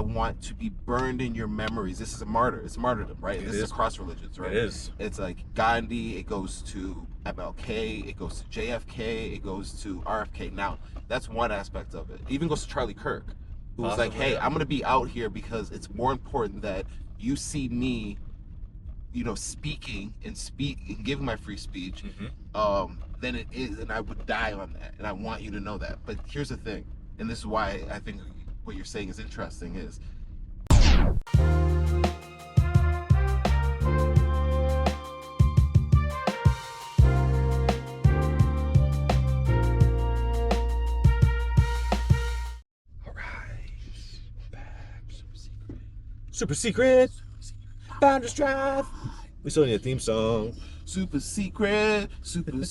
want to be burned in your memories. This is a martyr. It's martyrdom, right? This is across religions, right? It is. It's like Gandhi. It goes to MLK. It goes to JFK. It goes to RFK. Now, that's one aspect of it. It even goes to Charlie Kirk, who was like, hey, I'm going to be out here because it's more important that you see me, speaking and giving my free speech, than it is, and I would die on that. And I want you to know that. But here's the thing, and this is why I think what you're saying is interesting, is Super secret. Founders Drive. We still need a theme song. super secret, super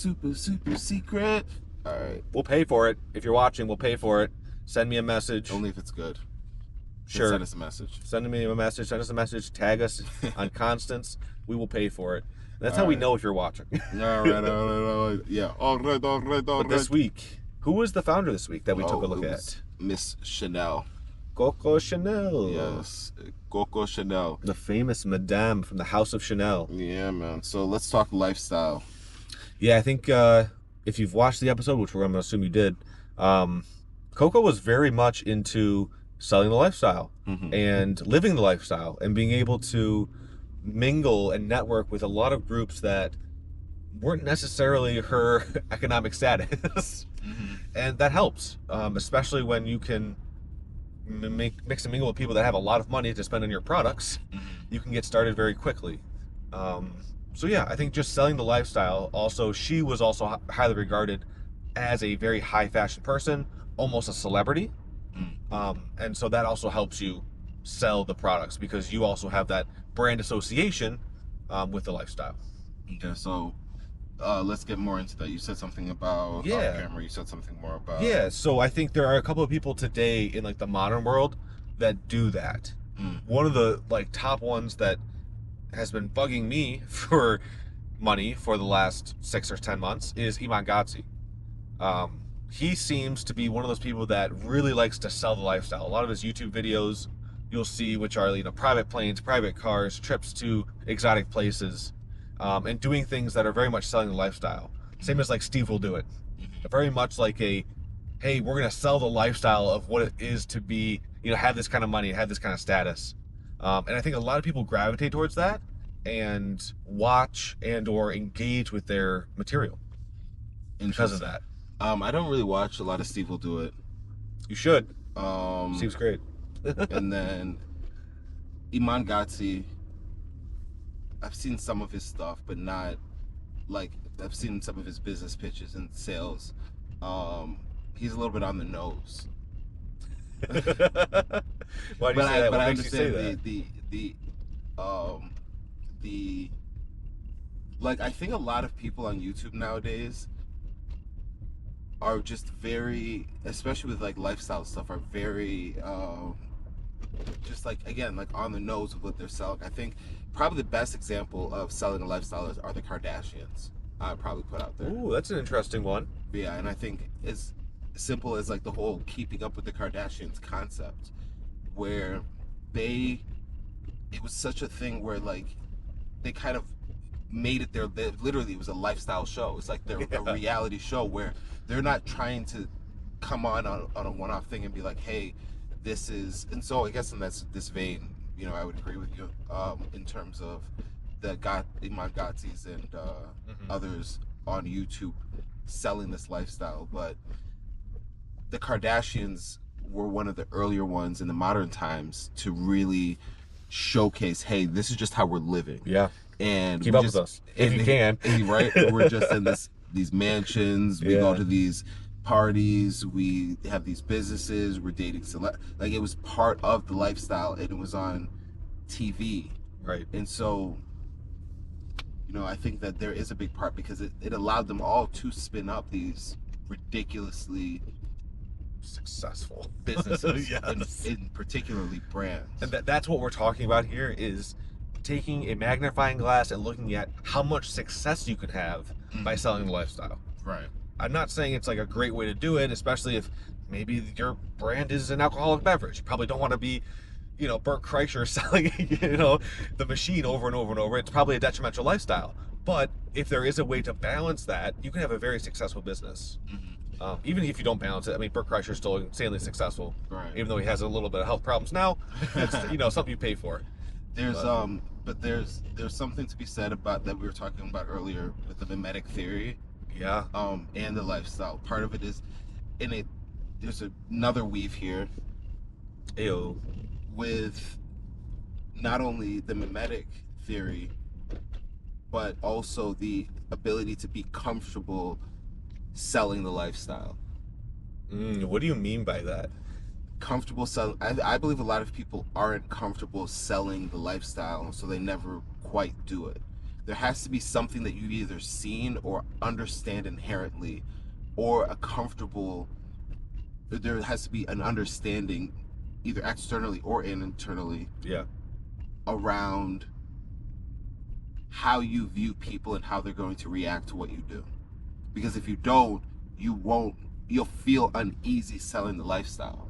secret. All right. We'll pay for it. If you're watching, we'll pay for it. Send me a message. Only if it's good. Sure. Send us a message. Send me a message. Send us a message. Tag us on Constance. We will pay for it. That's how we know if you're watching. All right. Yeah. All right. But this week, who was the founder this week that we took a look at? Miss Chanel. Coco Chanel. Yes. Coco Chanel. The famous Madame from the House of Chanel. Yeah, man. So let's talk lifestyle. Yeah, I think if you've watched the episode, which I'm going to assume you did, Coco was very much into selling the lifestyle and living the lifestyle and being able to mingle and network with a lot of groups that weren't necessarily her economic status. And that helps, especially when you can mix and mingle with people that have a lot of money to spend on your products. You can get started very quickly. So yeah, I think just selling the lifestyle. Also, she was also highly regarded as a very high fashion person, almost a celebrity. And so that also helps you sell the products because you also have that brand association with the lifestyle. Okay, so let's get more into that. You said something about off camera. You said something more about... Yeah, so I think there are a couple of people today in like the modern world that do that. One of the like top ones that has been bugging me for money for the last 6 or 10 months is Iman Gadzhi. He seems to be one of those people that really likes to sell the lifestyle. A lot of his YouTube videos you'll see, which are private planes, private cars, trips to exotic places, and doing things that are very much selling the lifestyle. Same as like Steve will do it. Very much like a, hey, we're gonna sell the lifestyle of what it is to be, have this kind of money, have this kind of status. And I think a lot of people gravitate towards that and watch and or engage with their material because of that. I don't really watch a lot of Steve will do it. You should. Steve's great. And then Iman Gadzhi, I've seen some of his stuff, but not like I've seen some of his business pitches and sales. He's a little bit on the nose. Why do you say that? What I makes you say that? The like I think a lot of people on YouTube nowadays are just very, especially with like lifestyle stuff, are very just like, again, like on the nose of what they're selling. I think probably the best example of selling a lifestyle are the Kardashians. I'd probably put out there. Ooh, that's an interesting one. Yeah, and I think it's simple as like the whole keeping up with the Kardashians concept, where it was such a thing where like they kind of made it literally it was a lifestyle show. It's like they're a reality show where they're not trying to come on a one-off thing and be like, hey, this is, and so I guess in this vein, I would agree with you in terms of the Iman Gadzhis and others on YouTube selling this lifestyle. But the Kardashians were one of the earlier ones in the modern times to really showcase, hey, this is just how we're living. Yeah. And keep up with us if you can. Right? We're just in these mansions. We go to these parties. We have these businesses. We're dating like it was part of the lifestyle, and it was on TV. Right. And so, I think that there is a big part because it allowed them all to spin up these ridiculously successful businesses, and particularly brands. And that's what we're talking about here is taking a magnifying glass and looking at how much success you can have by selling the lifestyle. Right. I'm not saying it's like a great way to do it, especially if maybe your brand is an alcoholic beverage. You probably don't want to be Bert Kreischer selling, the machine over and over and over, it's probably a detrimental lifestyle. But if there is a way to balance that, you can have a very successful business. Even if you don't balance it, I mean, Bert Kreischer's still insanely successful, Right. even though he has a little bit of health problems now. It's something you pay for. There's something to be said about that we were talking about earlier with the mimetic theory. Yeah. And the lifestyle. Part of it is there's another weave here. Ew. With not only the mimetic theory, but also the ability to be comfortable selling the lifestyle. What do you mean by that? Comfortable selling. I believe a lot of people aren't comfortable selling the lifestyle, so they never quite do it. There has to be something that you've either seen or understand inherently, or there has to be an understanding either externally or internally around how you view people and how they're going to react to what you do. Because if you don't, you'll feel uneasy selling the lifestyle.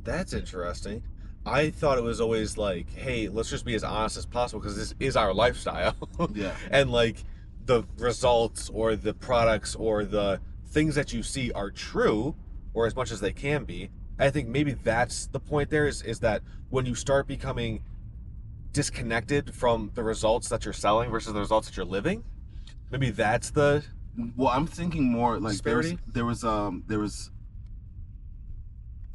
That's interesting. I thought it was always like, hey, let's just be as honest as possible because this is our lifestyle. Yeah. And like the results or the products or the things that you see are true, or as much as they can be. I think maybe that's the point there is that when you start becoming disconnected from the results that you're selling versus the results that you're living, maybe that's the... Well, I'm thinking more like disparity? There was a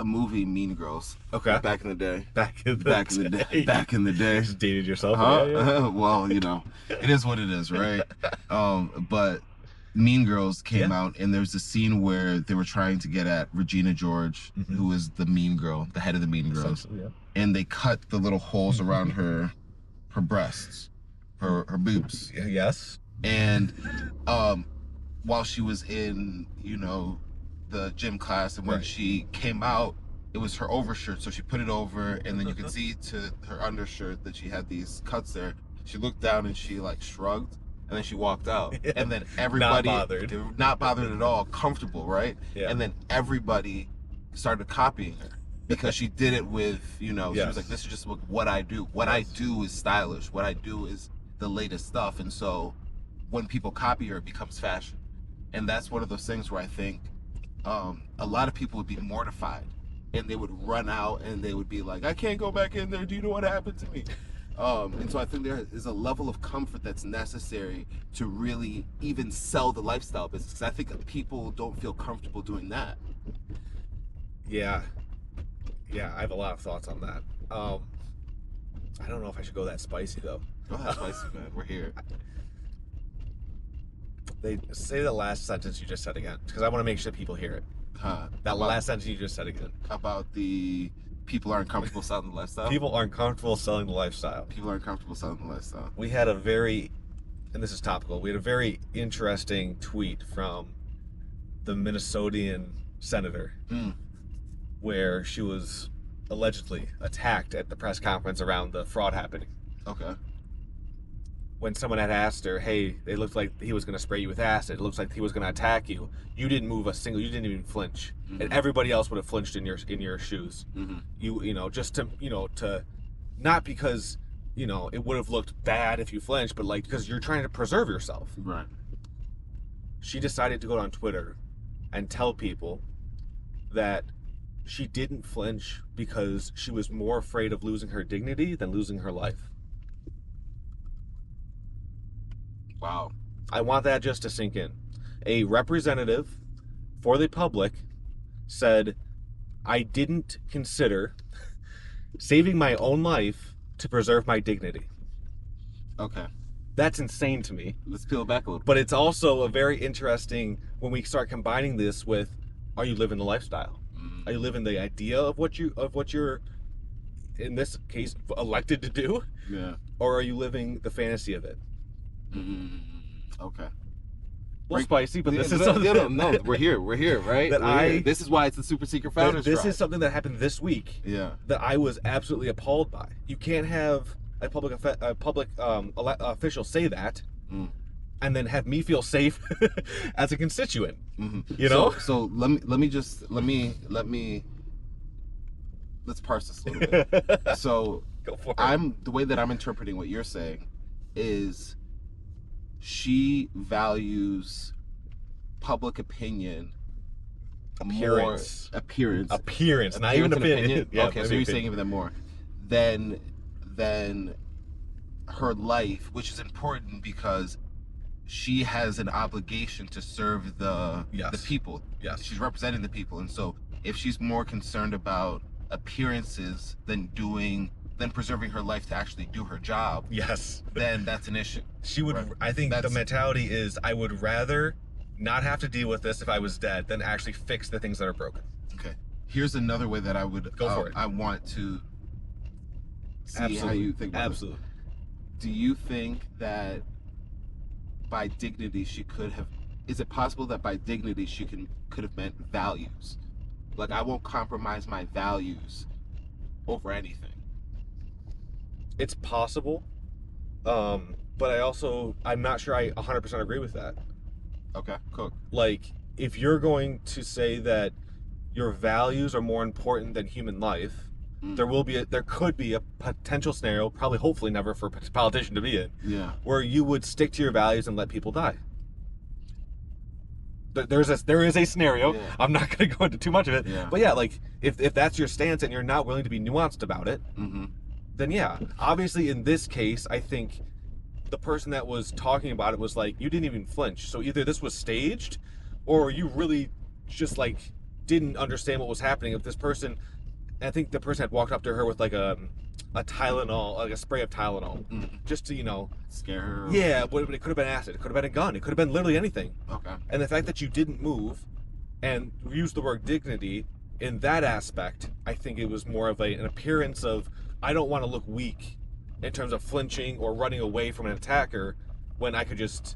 movie, Mean Girls. Okay. Back in the day. Back in the day. Just dated yourself. Huh? Yeah. Well, it is what it is, right? But Mean Girls came out, and there's a scene where they were trying to get at Regina George, who is the mean girl, the head of the Mean Girls, and they cut the little holes around her breasts, her boobs. Yes. And while she was in, the gym class, and when she came out, it was her overshirt, so she put it over, and then you could see to her undershirt that she had these cuts there. She looked down and she like shrugged, and then she walked out. And then everybody not bothered at all, comfortable, right? Yeah. And then everybody started copying her because she did it with, she was like, this is just what I do. What I do is stylish. What I do is the latest stuff. And so when people copy her, it becomes fashion. And that's one of those things where I think a lot of people would be mortified, and they would run out and they would be like, I can't go back in there. Do you know what happened to me? And so I think there is a level of comfort that's necessary to really even sell the lifestyle business. 'Cause I think people don't feel comfortable doing that. Yeah. I have a lot of thoughts on that. I don't know if I should go that spicy though. Go ahead, spicy man. We're here. They say the last sentence you just said again, because I want to make sure people hear it. Last sentence you just said again. About the people aren't comfortable selling the lifestyle? People aren't comfortable selling the lifestyle. People aren't comfortable selling the lifestyle. We had a very, and this is topical, we had a very interesting tweet from the Minnesotan senator where she was allegedly attacked at the press conference around the fraud happening. Okay. When someone had asked her, hey, it looked like he was going to spray you with acid, it looks like he was going to attack you, you didn't move a single, you didn't even flinch, and everybody else would have flinched in your shoes. Just to not because it would have looked bad if you flinched, but like because you're trying to preserve yourself. Right. She decided to go on Twitter and tell people that she didn't flinch because she was more afraid of losing her dignity than losing her life. Wow. I want that just to sink in. A representative for the public said, I didn't consider saving my own life to preserve my dignity. Okay. That's insane to me. Let's peel it back a little. But it's also a very interesting when we start combining this with, are you living the lifestyle? Are you living the idea of what you're in this case elected to do? Yeah. Or are you living the fantasy of it? Okay. Well, spicy, but this is something. No, we're here, right? This is why it's the super secret founders. This is something that happened this week. Yeah. That I was absolutely appalled by. You can't have a public official say that, and then have me feel safe as a constituent. So let me let's parse this a little bit. So Go for it. the way that I'm interpreting what you're saying is she values public opinion Appearance. more appearance, not even opinion. Yeah, okay, so you're saying even more than her life, which is important because she has an obligation to serve the people. Yes. She's representing the people, and so if she's more concerned about appearances than preserving her life to actually do her job, yes, then that's an issue. She would. Right? I think the mentality is, I would rather not have to deal with this if I was dead than actually fix the things that are broken. Okay. Here's another way that I would go for it. I want to see how you think about it. Do you think that by dignity she could have? Is it possible that by dignity she could have meant values? Like, I won't compromise my values over anything. It's possible, but I'm not sure I 100% agree with that. Okay, cool. Like, if you're going to say that your values are more important than human life, there could be a potential scenario, probably hopefully never for a politician to be in, where you would stick to your values and let people die. There is a scenario. Yeah. I'm not going to go into too much of it, but yeah, like if that's your stance and you're not willing to be nuanced about it, then yeah, obviously in this case, I think the person that was talking about it was like, you didn't even flinch. So either this was staged, or you really just like didn't understand what was happening. If this person, I think the person had walked up to her with like a Tylenol, like a spray of Tylenol, just to, scare her. Yeah, but it could have been acid. It could have been a gun. It could have been literally anything. Okay. And the fact that you didn't move and use the word dignity in that aspect, I think it was more of an appearance of, I don't want to look weak in terms of flinching or running away from an attacker when I could just.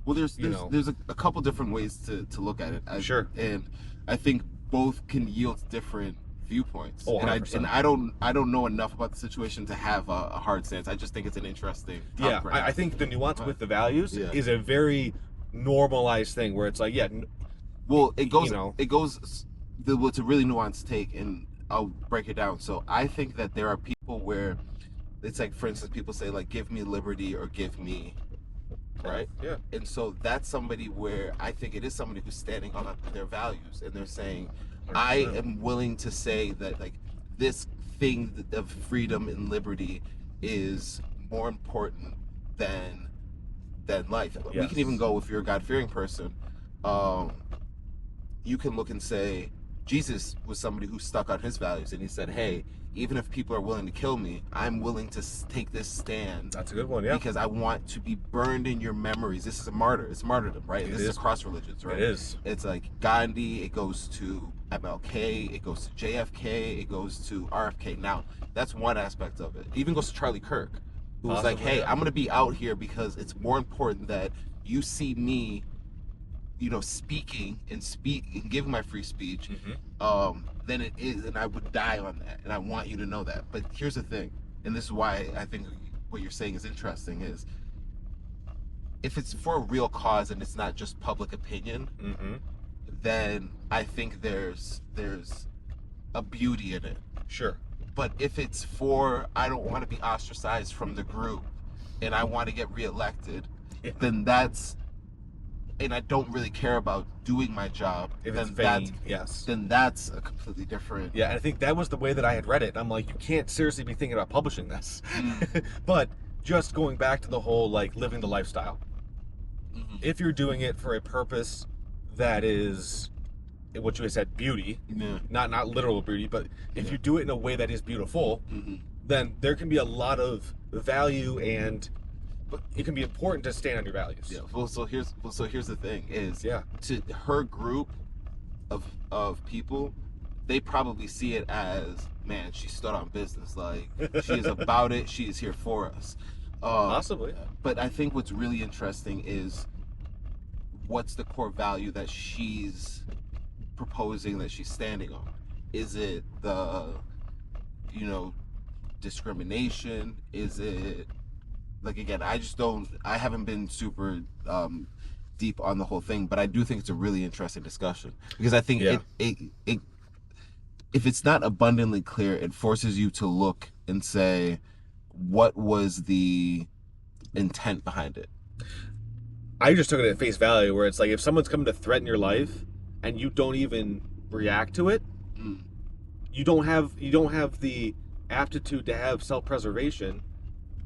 Well, there's a couple different ways to look at it. Sure. And I think both can yield different viewpoints. Oh, and I don't know enough about the situation to have a hard stance. I just think it's an interesting topic. Yeah, I think the nuance with the values is a very normalized thing where it's like, well, it goes it's a really nuanced take, and I'll break it down. So I think that there are people where it's like, for instance, people say like, give me liberty or give me, right? Yeah. And so that's somebody where I think it is somebody who's standing on their values, and they're saying, 100%. I am willing to say that like this thing of freedom and liberty is more important than life. Yes. We can even go, if you're a God-fearing person, you can look and say, Jesus was somebody who stuck on his values, and he said, hey, even if people are willing to kill me, I'm willing to take this stand. That's a good one, yeah. Because I want to be burned in your memories. This is a martyr. It's martyrdom, right? This is across religions, right? It is. It's like Gandhi, it goes to MLK, it goes to JFK, it goes to RFK. Now, that's one aspect of it. It even goes to Charlie Kirk, who was like, hey, I'm going to be out here because it's more important that you see me, speaking and giving my free speech, than it is, and I would die on that, and I want you to know that. But here's the thing, and this is why I think what you're saying is interesting, is if it's for a real cause and it's not just public opinion, then I think there's a beauty in it. Sure. But if it's for, I don't want to be ostracized from the group and I want to get reelected, then that's, and I don't really care about doing my job, then that's a completely different. Yeah, and I think that was the way that I had read it. I'm like, you can't seriously be thinking about publishing this. But just going back to the whole like living the lifestyle. If you're doing it for a purpose that is what you had said, beauty, not literal beauty, but if you do it in a way that is beautiful, then there can be a lot of value, and it can be important to stand on your values. Yeah. Well, so here's the thing is, to her group of people, they probably see it as, man, she stood on business. Like, she is about it. She is here for us. Possibly. But I think what's really interesting is, what's the core value that she's proposing, that she's standing on? Is it the, discrimination? Is it, like, again, I haven't been super deep on the whole thing, but I do think it's a really interesting discussion, because I think it if it's not abundantly clear, it forces you to look and say, what was the intent behind it? I just took it at face value, where it's like if someone's coming to threaten your life and you don't even react to it, Mm. you don't have the aptitude to have self-preservation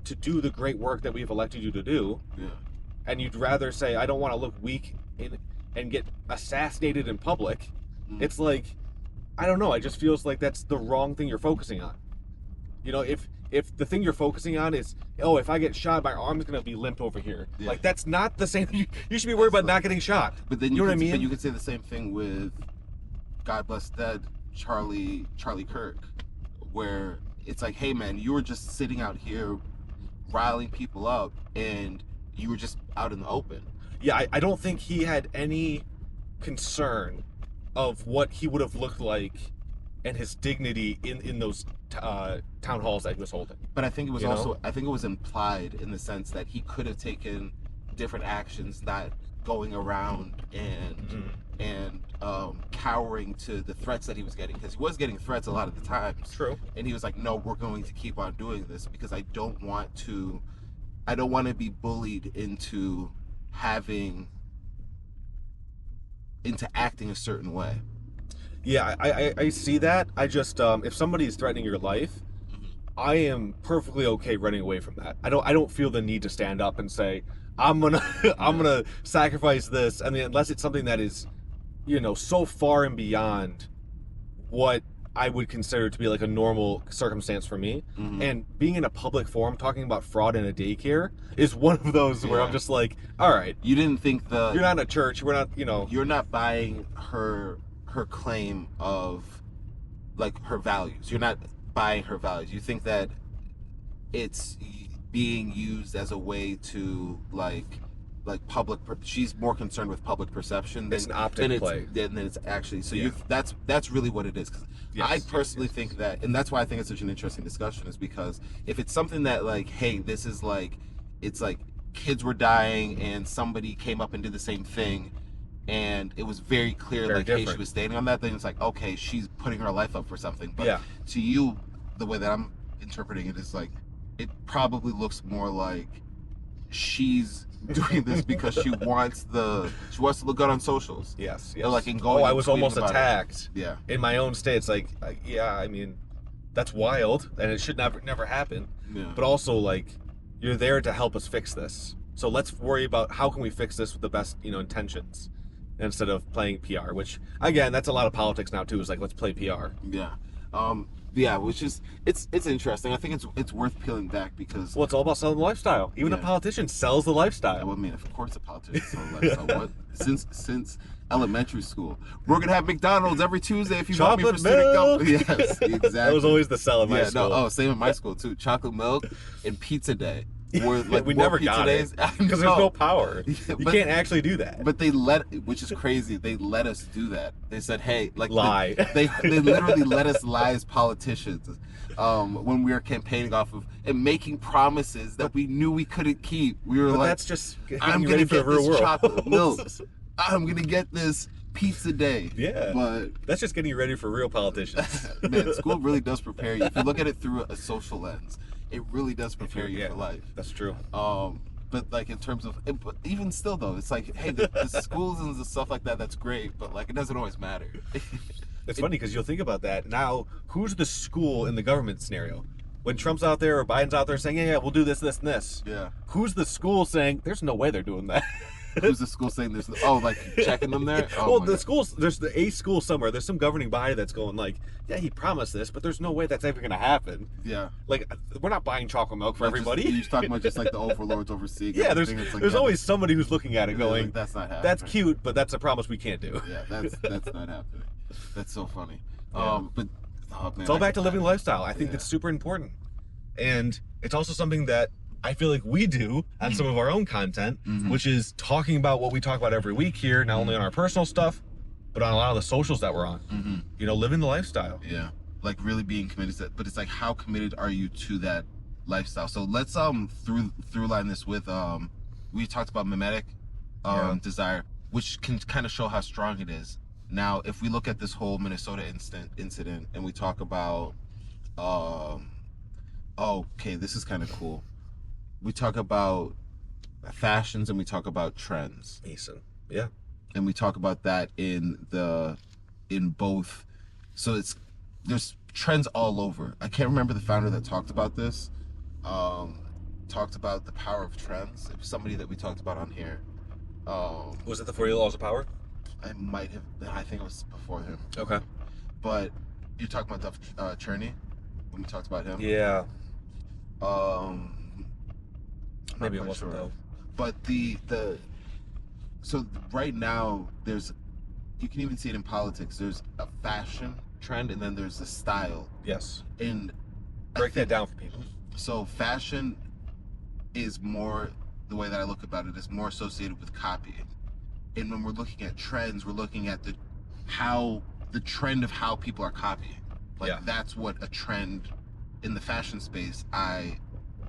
to do the great work that we've elected you to do, Yeah. and you'd rather say, I don't want to look weak and get assassinated in public. Mm. It's like, I don't know, it just feels like that's the wrong thing you're focusing on. You know, if the thing you're focusing on is, oh, if I get shot, my arm's gonna be limp over here. Yeah. Like, that's not the same. You should be worried about not getting shot. But then you know what I mean? But you could say the same thing with God bless dead Charlie Kirk, where it's like, hey man, you were just sitting out here riling people up, and you were just out in the open. Yeah, I don't think he had any concern of what he would have looked like and his dignity in those town halls that he was holding. But I think it was You know? also, I think it was implied in the sense that he could have taken different actions, not going around and cowering to the threats that he was getting, because he was getting threats a lot of the times. True. And he was like, no, we're going to keep on doing this because I don't want to be bullied into acting a certain way. Yeah, I see that. I just if somebody's threatening your life, I am perfectly okay running away from that. I don't feel the need to stand up and say, I'm gonna sacrifice this. I mean, unless it's something that is, you know, so far and beyond what I would consider to be like a normal circumstance for me. Mm-hmm. And being in a public forum talking about fraud in a daycare is one of those where I'm just like, all right, you didn't think you're not in a church, we're not, you know, you're not buying her claim of like her values. You're not buying her values. You think that it's being used as a way to like she's more concerned with public perception than it's an optic play. Than it's actually. So Yeah. that's really what it is. 'Cause Yes, I personally think that, and that's why I think it's such an interesting discussion, is because if it's something that like, hey, this is like, it's like kids were dying and somebody came up and did the same thing, and it was very clear, Very like, hey, different. she was standing on that, then it's like, okay, she's putting her life up for something. But Yeah. to you, the way that I'm interpreting it is like, it probably looks more like she's doing this because she wants to look good on socials. Yes. Or, like, in going I and was tweeting almost about it. attacked. Yeah. In my own state, it's like, yeah, I mean, that's wild, and it should never happen. Yeah. But also, like, you're there to help us fix this. So let's worry about how can we fix this with the best, you know, intentions, instead of playing PR. Which, again, that's a lot of politics now too. Is like, let's play PR. Yeah. Yeah, which is it's interesting. I think it's worth peeling back because, Well, it's all about selling the lifestyle. Even a Yeah. politician sells the lifestyle. I mean, of course, a politician sells lifestyle. What since elementary school, we're gonna have McDonald's every Tuesday if you want me for Chocolate civic milk. government. Yes, exactly. That was always the sell in my Yeah, school. no, same in my school too. Chocolate milk and pizza day. Were, like, we more never pizza got days. it I because know. there's no power. Yeah, You but- can't actually do that. But which is crazy. They let us do that. They said, "Hey, like Lie. They literally let us lie as politicians when we were campaigning off of and making promises that we knew we couldn't keep. We were But like, that's just I'm getting gonna ready for get the real this world. chocolate milk. I'm gonna get this pizza day. Yeah. But That's just getting you ready for real politicians. man, school really does prepare you. If you look at it through a social lens, it really does prepare you Yeah, for life. That's true. But like in terms of, but even still though, it's like, hey, the schools and the stuff like that, that's great, but like it doesn't always matter. It's funny because you'll think about that. Now, who's the school in the government scenario? When Trump's out there or Biden's out there saying, yeah, we'll do this, this, and this. Yeah. Who's the school saying, there's no way they're doing that? Who's the school saying this? Oh, like checking them there? Oh, Well, my the God. schools, there's a school somewhere. There's some governing body that's going like, yeah, he promised this, but there's no way that's ever going to happen. Yeah. Like, we're not buying chocolate milk for Like, everybody. You're just talking about just like the overlords overseeing. Yeah, there's everything. It's like, there's yeah, always somebody who's looking at it yeah, going, like, that's not happening. that's cute, but that's a promise we can't do. Yeah, that's not happening. That's so funny. Yeah. But oh, man, It's all back to living lifestyle. I think Yeah. that's super important. And it's also something that I feel like we do on some of our own content, Mhm. which is talking about what we talk about every week here, not only on our personal stuff, but on a lot of the socials that we're on. Mm-hmm. You know, living the lifestyle. Yeah, like really being committed to that. But it's like, how committed are you to that lifestyle? So let's through line this with we talked about mimetic Yeah. desire, which can kind of show how strong it is. Now, if we look at this whole Minnesota incident and we talk about, um, oh, okay, this is kind of cool. We talk about fashions and we talk about trends. Mason. Yeah. And we talk about that in both. So there's trends all over. I can't remember the founder that talked about this. Talked about the power of trends. It was somebody that we talked about on here. Was it the 40 Laws of Power? I think it was before him. Okay. But you're talking about Duff Cherney when we talked about him. Yeah. Maybe it wasn't though. But so right now you can even see it in politics. There's a fashion trend and then there's a style. Yes. And break that down for people. So fashion is more, the way that I look about it, is more associated with copying. And when we're looking at trends, we're looking at the trend of how people are copying. That's what a trend in the fashion space,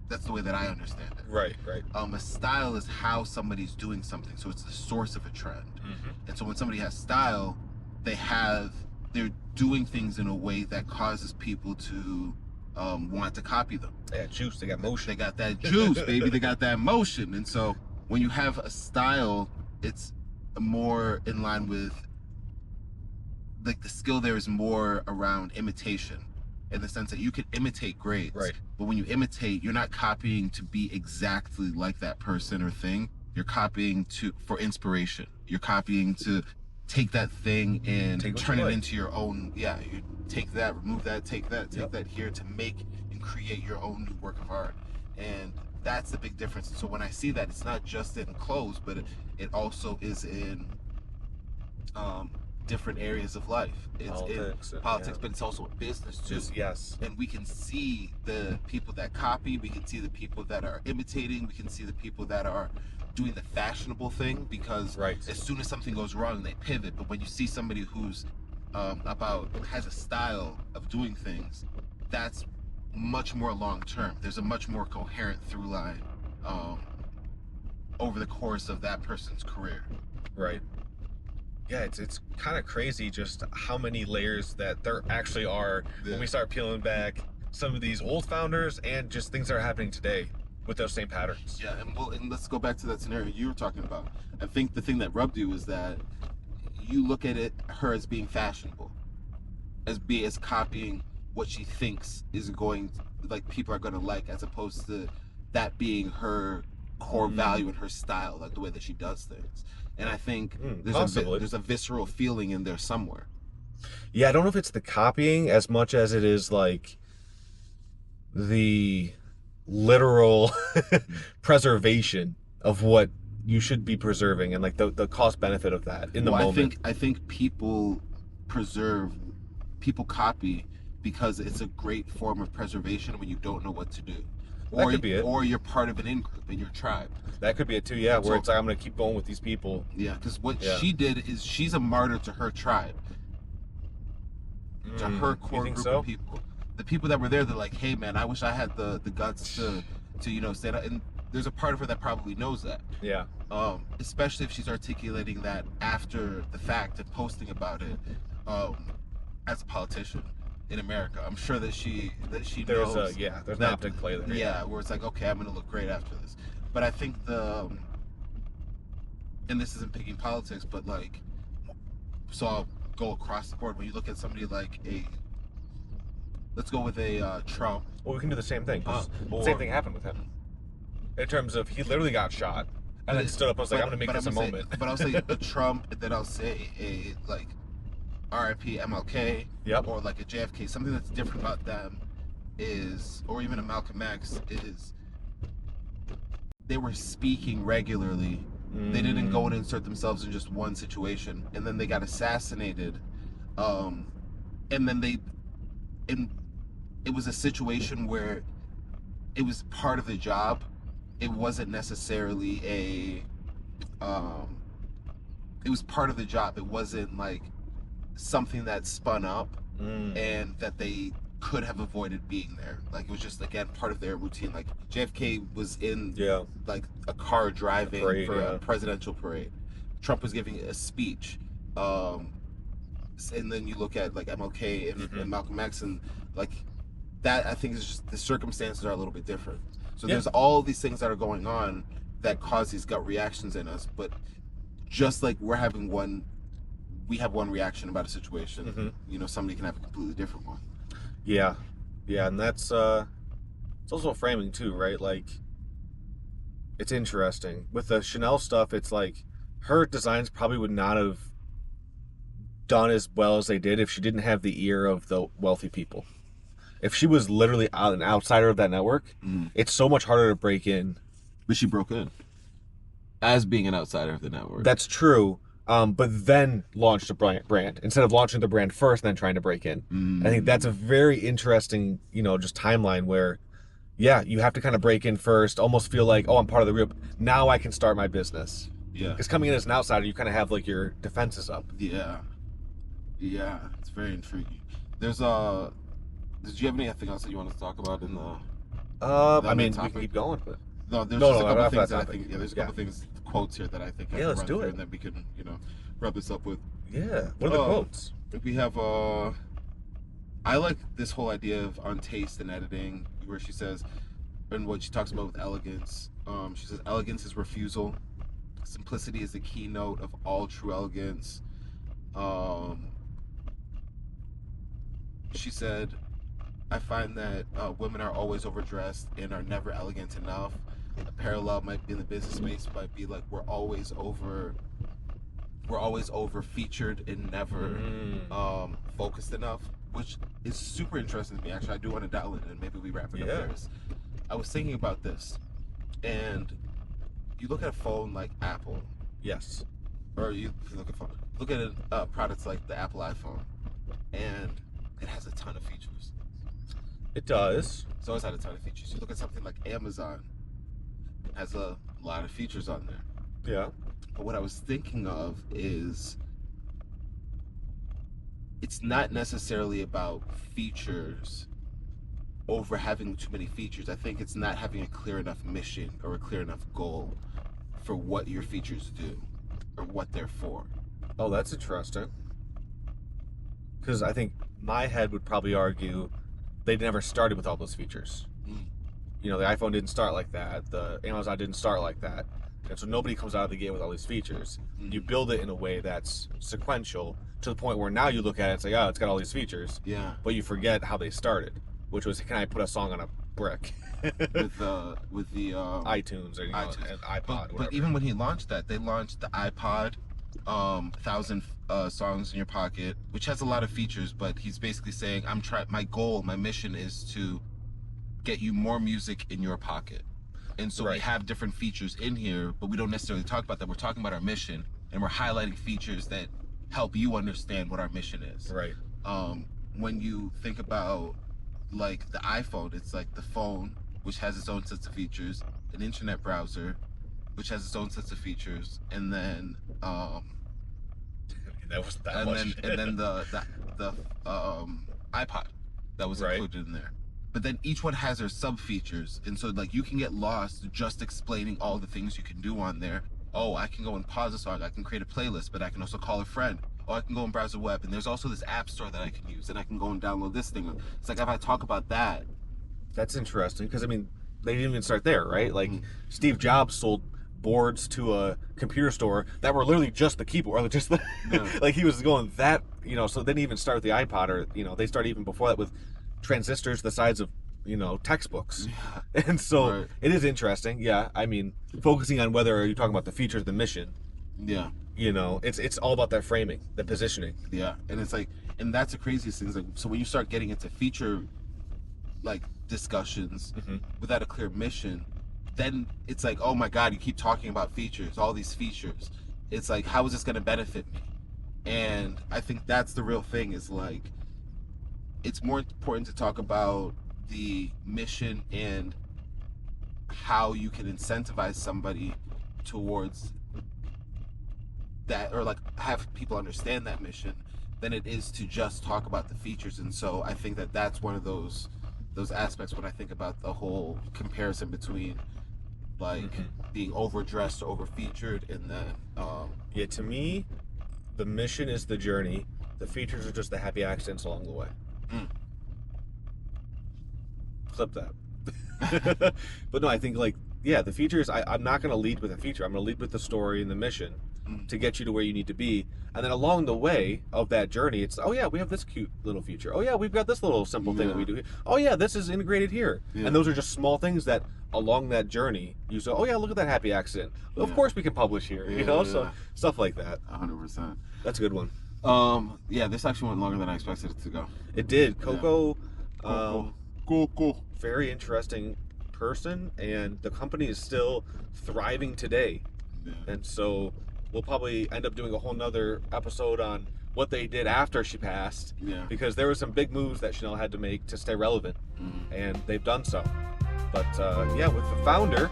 that's the way that I understand it. Right. A style is how somebody's doing something. So it's the source of a trend. Mm-hmm. And so when somebody has style, they're doing things in a way that causes people to want to copy them. They got juice, they got motion. They got that juice, baby. They got that motion. And so when you have a style, it's more in line with, like, the skill there is more around imitation, in the sense that you can imitate grades. Right. But when you imitate, you're not copying to be exactly like that person or thing. You're copying for inspiration. You're copying to take that thing and turn it into your own. Yeah, you take that, remove that, take that here to make and create your own new work of art. And that's the big difference. So when I see that, it's not just in clothes, but it also is in different areas of life. It's in politics, but it's also in business too. Yes. And we can see the people that copy, we can see the people that are imitating, we can see the people that are doing the fashionable thing, because as soon as something goes wrong, they pivot. But when you see somebody who's has a style of doing things, that's much more long term. There's a much more coherent through line over the course of that person's career. Right. Yeah, it's kind of crazy just how many layers that there actually are when we start peeling back some of these old founders and just things that are happening today with those same patterns. Yeah, and let's go back to that scenario you were talking about. I think the thing that rubbed you is that you look at her as being fashionable, as copying what she thinks is going, like, people are going to like, as opposed to that being her core value and her style, like the way that she does things. And I think there's a visceral feeling in there somewhere. Yeah, I don't know if it's the copying as much as it is like the literal preservation of what you should be preserving, and like the cost benefit of that in the moment. I think people copy because it's a great form of preservation when you don't know what to do. That could be it. Or you're part of an in-group in your tribe. That could be it too, yeah, where it's like, I'm going to keep going with these people. Yeah, because what she did is she's a martyr to her tribe. To her core group of people. The people that were there, they're like, hey man, I wish I had the guts to stand up. And there's a part of her that probably knows that. Yeah. Especially if she's articulating that after the fact and posting about it as a politician in America. I'm sure that she knows. There's an optic play there. Yeah, where it's like, okay, I'm gonna look great after this. But I think and this isn't picking politics, but like, so I'll go across the board. When you look at somebody like let's go with a Trump. Well, we can do the same thing. The same thing happened with him. In terms of, he literally got shot and then stood up and was like, I'm gonna make this a moment. But I'll say a Trump, and then I'll say a like RIP MLK, or like a JFK. Something that's different about them is, or even a Malcolm X, is they were speaking regularly. They didn't go and insert themselves in just one situation, and then they got assassinated. And then it was a situation where it was part of the job. It wasn't necessarily it was part of the job. It wasn't like something that spun up and that they could have avoided being there. Like, it was just, again, part of their routine. Like, JFK was in like a car driving a presidential parade. Trump was giving a speech. and then you look at like MLK and, Mm-hmm. and Malcolm X, and like that, I think is just the circumstances are a little bit different. So Yeah. there's all these things that are going on that cause these gut reactions in us, but just like we have one reaction about a situation, Mm-hmm. somebody can have a completely different one. Yeah. Yeah, and that's it's also framing too, right? Like it's interesting. With the Chanel stuff, it's like her designs probably would not have done as well as they did if she didn't have the ear of the wealthy people. If she was literally an outsider of that network, it's so much harder to break in. But she broke in as being an outsider of the network. That's true. But then launched a brand instead of launching the brand first and then trying to break in. I think that's a very interesting, just timeline where, yeah, you have to kind of break in first, almost feel like, oh, I'm part of the group. Now I can start my business. Yeah. Because coming in as an outsider, you kind of have like your defenses up. Yeah. Yeah. It's very intriguing. Did you have anything else that you want to talk about in the? I mean, we can keep going, but No, there's No, just no, a couple off things that that I topic. think. Yeah, there's a Yeah. couple things, quotes here that I think I Yeah, can let's run do through, it. and then we can, wrap this up with. yeah, what are the quotes? We have I like this whole idea of on taste and editing, where she says, and what she talks about with elegance. She says elegance is refusal. Simplicity is the keynote of all true elegance. Um, she said, I find that women are always overdressed and are never elegant enough. A parallel might be in the business space, might be like we're always over featured and never focused enough, which is super interesting to me. Actually, I do want to dial in and maybe we wrap it up there. I was thinking about this, and you look at a phone like Apple, Yes. or you look at products like the Apple iPhone, and it has a ton of features. It does. It's always had a ton of features. You look at something like Amazon, it has a lot of features on there. Yeah. But what I was thinking of is it's not necessarily about features over having too many features. I think it's not having a clear enough mission or a clear enough goal for what your features do or what they're for. Oh, that's interesting. Because I think my head would probably argue they never started with all those features. The iPhone didn't start like that. The Amazon didn't start like that. And so nobody comes out of the gate with all these features. You build it in a way that's sequential to the point where now you look at it and say, oh, it's got all these features. Yeah. But you forget how they started, which was, can I put a song on a brick? with the iTunes or iTunes. an iPod. But even when he launched that, they launched the iPod, 1,000 songs in your pocket, which has a lot of features. But he's basically saying, my mission is to get you more music in your pocket. And so we have different features in here, but we don't necessarily talk about that. We're talking about our mission, and we're highlighting features that help you understand what our mission is. Right. When you think about like the iPhone, it's like the phone, which has its own sets of features, an internet browser, which has its own sets of features, and then that was that and much. then the iPod that was included in there. But then each one has their sub features, and so like you can get lost just explaining all the things you can do on there. Oh, I can go and pause a song, I can create a playlist, but I can also call a friend. Oh, I can go and browse the web, and there's also this app store that I can use, and I can go and download this thing. It's like if I talk about that. That's interesting because I mean they didn't even start there, right? Like Steve Jobs sold boards to a computer store that were literally just the keyboard, just the like he was going that, so they didn't even start with the iPod, or they started even before that with transistors the size of textbooks. And so it is interesting. Yeah, I mean, focusing on whether you're talking about the features, the mission. Yeah. It's all about that framing, the positioning. Yeah, and it's like, and that's the craziest thing. Like, so when you start getting into feature like discussions without a clear mission, then it's like, oh my God, you keep talking about features, all these features. It's like, how is this going to benefit me? And I think that's the real thing. Is like, it's more important to talk about the mission and how you can incentivize somebody towards that, or like have people understand that mission, than it is to just talk about the features. And so I think that that's one of those aspects when I think about the whole comparison between like being overdressed, over featured, and then to me, the mission is the journey, The features are just the happy accidents along the way. Clip that. But no, I think like, yeah, the features, I'm not going to lead with a feature. I'm going to lead with the story and the mission to get you to where you need to be. And then along the way of that journey, it's, oh yeah, we have this cute little feature. Oh yeah, we've got this little simple thing that we do here. Oh yeah, this is integrated here. And those are just small things that along that journey, you say, oh yeah, look at that happy accident. Of course we can publish here, you know? So stuff like that. 100%. That's a good one. Yeah, this actually went longer than I expected it to go. It did. Coco, Coco. very interesting person, and the company is still thriving today. And so we'll probably end up doing a whole nother episode on what they did after she passed, because there were some big moves that Chanel had to make to stay relevant, and they've done so. But yeah, with the founder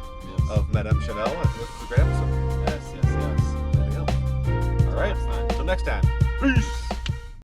of Madame Chanel, I think this was a great episode. Yes. There we go. All right, until next time. Peace.